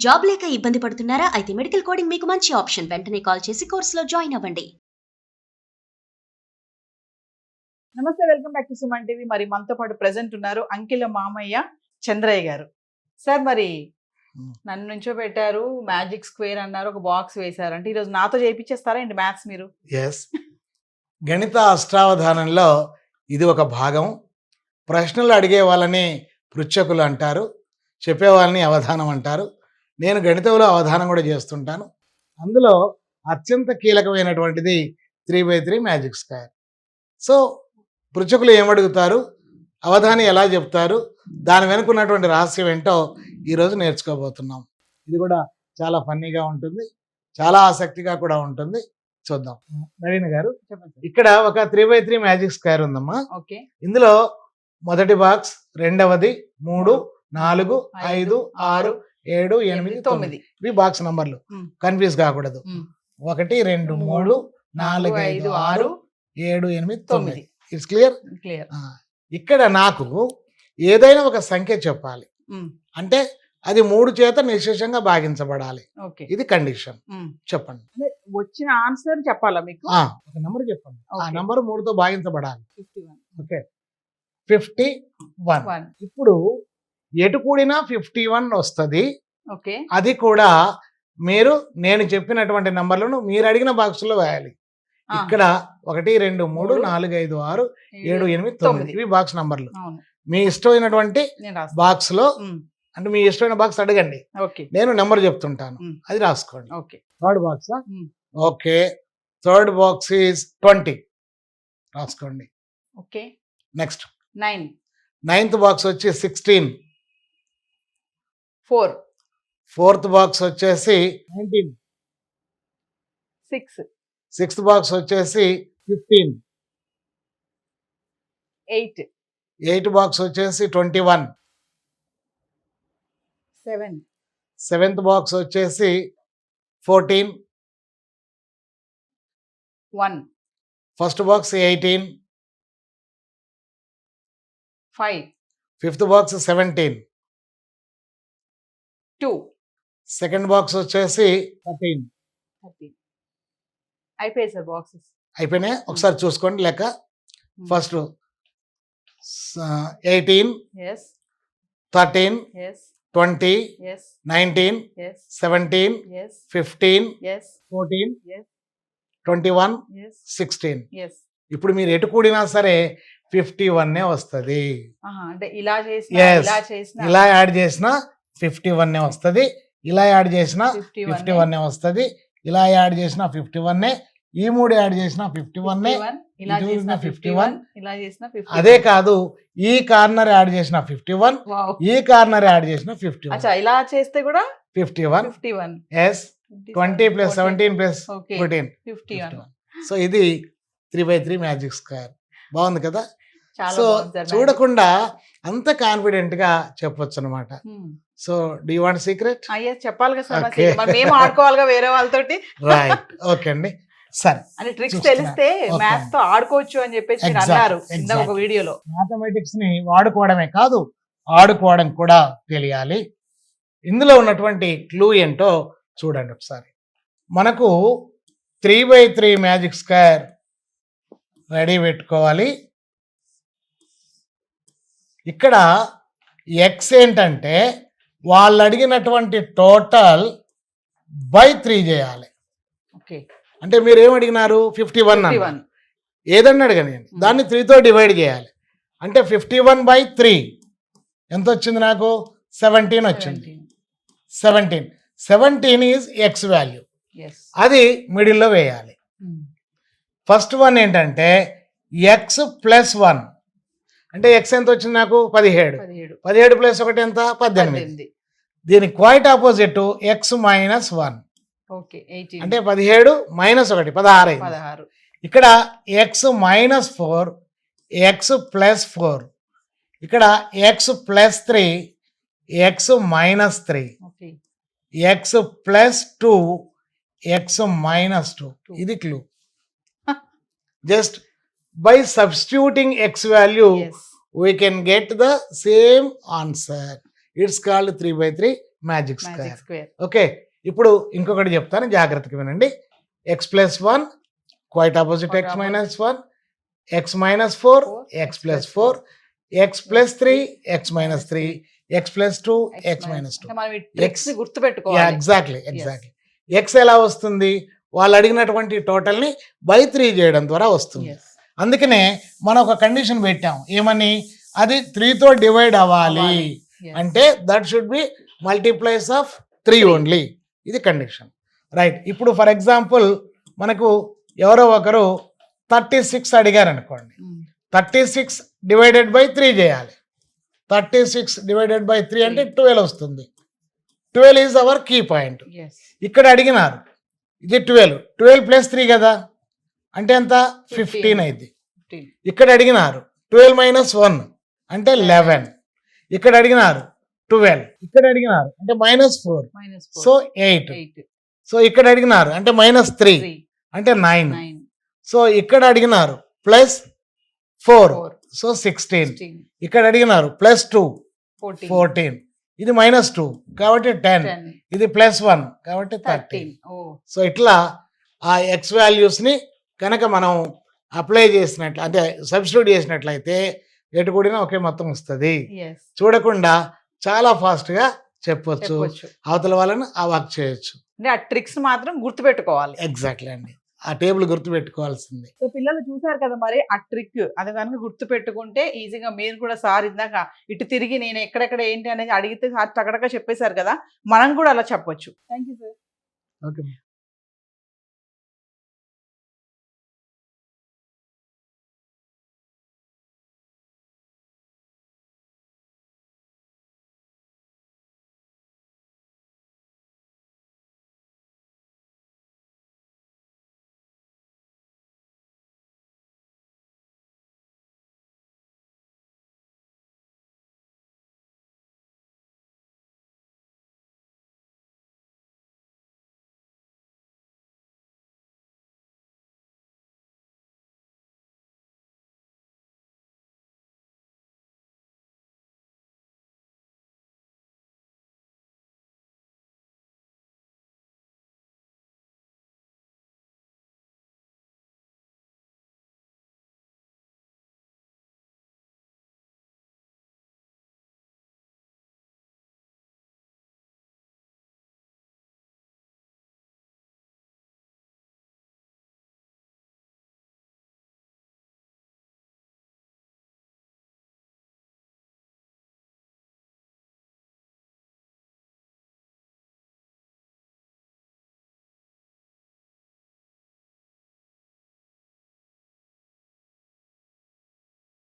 Job లేక ఇబ్బంది పడుతున్నారా? అయితే మెడికల్ కోడింగ్ మీకు మంచి ఆప్షన్. వెంటనే కాల్ చేసి కోర్సులో జాయిన్ అవ్వండి. నమస్తే, welcome back to Suman TV. మరి మనతో పాటు ప్రెసెంట్ ఉన్నారు అంకిల మామయ్య చంద్రయ్య గారు. సార్, మరి నన్ను నుంచో పెట్టారు, మ్యాజిక్ స్క్వేర్ అన్నారు, ఒక బాక్స్ వేశారు, అంటే ఈరోజు నాతో చేయించేస్తారా ఏంటి మ్యాథ్స్ మీరు? ఎస్, గణిత అష్టావధానంలో ఇది ఒక భాగం. ప్రశ్నలు అడిగే వాళ్ళని పృచ్ఛకులు అంటారు, చెప్పే వాళ్ళని అవధానం అంటారు. నేను గణితంలో అవధానం కూడా చేస్తుంటాను. అందులో అత్యంత కీలకమైనటువంటిది 3x3 మ్యాజిక్ స్క్వేర్. సో పృచ్ఛకులు ఏమడుగుతారు, అవధాని ఎలా చెప్తారు, దాని వెనుక ఉన్నటువంటి రహస్యం ఏంటో ఈరోజు నేర్చుకోబోతున్నాం. ఇది కూడా చాలా ఫన్నీగా ఉంటుంది, చాలా ఆసక్తిగా కూడా ఉంటుంది. చూద్దాం. నవీన్ గారు, ఇక్కడ ఒక 3x3 మ్యాజిక్ స్క్వేర్ ఉందమ్మా. ఓకే, ఇందులో మొదటి బాక్స్, రెండవది, 3, 4, 5, 6, 7, 8, 9 ఇవి బాక్స్ నంబర్లు. కన్ఫ్యూజ్ కాకూడదు. 1, 2, 3, 4, 5, 6, 7, 8, 9. It's clear. ఇక్కడ నాకు ఏదైనా ఒక సంఖ్య చెప్పాలి, అంటే అది 3 చేత నిశేషంగా భాగించబడాలి. ఇది కండిషన్. చెప్పండి. వచ్చిన ఆన్సర్ చెప్పాలా మీకు? ఒక నెంబర్ చెప్పండి, ఆ నెంబర్ 3తో భాగించబడాలి. ఓకే, 51. ఇప్పుడు ఎటు కూడినా 51 వస్తుంది. అది కూడా మీరు నేను చెప్పినటువంటి నంబర్లను మీరు అడిగిన బాక్స్ లో వేయాలి. ఇక్కడ 1, 2, 3, 4, 5, 6, 7, 8, 9 ఇవి బాక్స్ నంబర్లు. మీ ఇష్టమైనటువంటి బాక్స్ లో, అంటే మీ ఇష్టమైన బాక్స్ అడగండి, నేను నెంబర్ చెప్తుంటాను, అది రాసుకోండి. Third box. Okay, third box is 20. రాసుకోండి. నెక్స్ట్ 9. నైన్త్ బాక్స్ వచ్చి 16. 4. ఫోర్త్ బాక్స్ వచ్చేసి 19. 6. సిక్స్త్ బాక్స్ వచ్చేసి 15. 8. ఎయిత్ బాక్స్ వచ్చేసి 21. 7. సెవెంత్ బాక్స్ వచ్చేసి 14. 1. First box 18. 5. Fifth box 17. 2. Second box వచ్చేసి 13. అయిపోయాయి సార్ బాక్సెస్. అయిపోయినాయి. ఒకసారి చూసుకోండి లెక్క. ఫస్ట్ 18, 13, 20, 19, 17, 15, 14, 21, 16. ఇప్పుడు మీరు ఎటు కూడినా సరే 51 వస్తుంది. ఇలా యాడ్ చేసిన 51 వస్తుంది, ఇలా యాడ్ చేసిన 51 వస్తుంది, ఇలా యాడ్ చేసిన 51, ఈ 3 యాడ్ చేసిన 51, 51. అదే కాదు, ఈ కార్నర్ యాడ్ చేసిన 51, ఈ కార్నర్ యాడ్ చేసిన 51. ఇలా చేస్తే కూడా 51. ఎస్, 20 + 17 + 14, 51. సో ఇది 3x3 మ్యాజిక్ స్క్వేర్. బాగుంది కదా? సో చూడకుండా అంత కాన్ఫిడెంట్ గా చెప్పొచ్చు అనమాట. So do you want secret? చెప్పాలి కదా సార్, మేము ఆడుకోవాలిగా వేరే వాళ్ళతోటి. రైట్, ఓకే అండి. సరే, అంటే ట్రిక్స్ తెలిస్తే మ్యాథ్స్ తో ఆడుకోవచ్చు అని చెప్పేసి మీరు అన్నారు ఒక వీడియోలో. మ్యాథమెటిక్స్ ని వాడుకోవడమే కాదు, ఆడుకోవడం కూడా తెలియాలి. ఇందులో ఉన్నటువంటి క్లూ ఏంటో చూడండి ఒకసారి. మనకు 3x3 మ్యాజిక్ స్క్వేర్ రెడీ పెట్టుకోవాలి. ఇక్కడ ఎక్స్ ఏంటంటే వాళ్ళు అడిగినటువంటి టోటల్ బై 3 చేయాలి. అంటే మీరు ఏం అడిగినారు? 51. ఏదన్నా అడగండి, దాన్ని 3తో డివైడ్ చేయాలి. అంటే 51/3 ఎంత వచ్చింది? నాకు 17 వచ్చింది. 17 ఈజ్ ఎక్స్ వాల్యూ, అది మిడిల్లో వేయాలి. ఫస్ట్ వన్ ఏంటంటే ఎక్స్ ప్లస్ 1, అంటే ఎక్స్ ఎంత వచ్చింది నాకు? 17. 17 + 1 ఎంత? 18. దీని క్వైట్ ఆపోజిట్ ఎక్స్ మైనస్ 1, అంటే 17 - 1 16. ఇక్కడ ఎక్స్ మైనస్ 4, ఎక్స్ ప్లస్ 4, ఇక్కడ X plus 3, X minus 3, X plus 2, X minus 2. ఇది clue. Just by substituting x value, we can get the same answer. It's called 3x3 magic magic square. Square. Okay, ఇప్పుడు ఇంకొకటి చెప్తాను, జాగ్రత్తగా వినండి. X plus 1 quite opposite Quite X minus 1, X minus 4 X plus 4, X plus 3 X minus 3, X plus 2 X minus 2. మనం ఈ tricks గుర్తుపెట్టుకోవాలి. Exactly. X ఎలా వస్తుంది? వాళ్ళు అడిగినటువంటి టోటల్ ని బై 3 చేయడం ద్వారా వస్తుంది. Yes. అందుకనే మనం ఒక కండిషన్ పెట్టాం, ఏమని? అది 3 తో డివైడ్ అవ్వాలి. Yes. అంటే that should be multiplies of 3 only. ఇది కండిషన్, రైట్? ఇప్పుడు ఫర్ ఎగ్జాంపుల్ మనకు ఎవరో ఒకరు 36 అడిగారు అనుకోండి. 36 డివైడెడ్ బై 3 చేయాలి. 36 డివైడెడ్ బై 3 అంటే 12 వస్తుంది. 12 is our key point. Yes. ఇక్కడ అడిగినారు, ఇది 12 ప్లస్ 3 కదా, అంటే ఎంత? 15 అయింది. 15. ఇక్కడ అడిగినారు 12 మైనస్ 1 అంటే 11. ఇక్కడ అడిగినారు 12, ఇక్కడ అడిగినారు అంటే -4 -4. సో 8. 8. సో ఇక్కడ అడిగినారు అంటే -3 3. అంటే 9. 9. సో ఇక్కడ అడిగినారు ప్లస్ 4 4. సో 16. 16. ఇక్కడ అడిగినారు ప్లస్ 2 14. 14. ఇది -2 కాబట్టి 10. 10. ఇది +1 కాబట్టి 13. 13. Oh. సో ఇట్లా ఆ ఎక్స్ వాల్యూస్ని కనుక మనం అప్లై చేసినట్లు, అంటే సబ్స్టిట్యూట్ చేసినట్లయితే ఎటు కూడినా ఒకే మొత్తం వస్తుంది. Yes. చూడకుండా చాలా ఫాస్ట్గా చెప్పొచ్చు, చెప్పొచ్చు. అవతల వాళ్ళని ఆ వర్క్ చేయొచ్చు. అంటే ఆ ట్రిక్స్ మాత్రం గుర్తుపెట్టుకోవాలి. ఎగ్జాక్ట్లీ అండి, ఆ టేబుల్ గుర్తు పెట్టుకోవాల్సింది. సో పిల్లలు చూసారు కదా మరి ఆ ట్రిక్, అది కనుక గుర్తు పెట్టుకుంటే ఈజీగా మీరు కూడా సార్ ఇందాక ఇటు తిరిగి నేను ఎక్కడెక్కడ ఏంటి అనేది అడిగితే సార్ టకటగా చెప్పేశారు కదా, మనం కూడా అలా చెప్పొచ్చు. Thank you sir. ఓకే.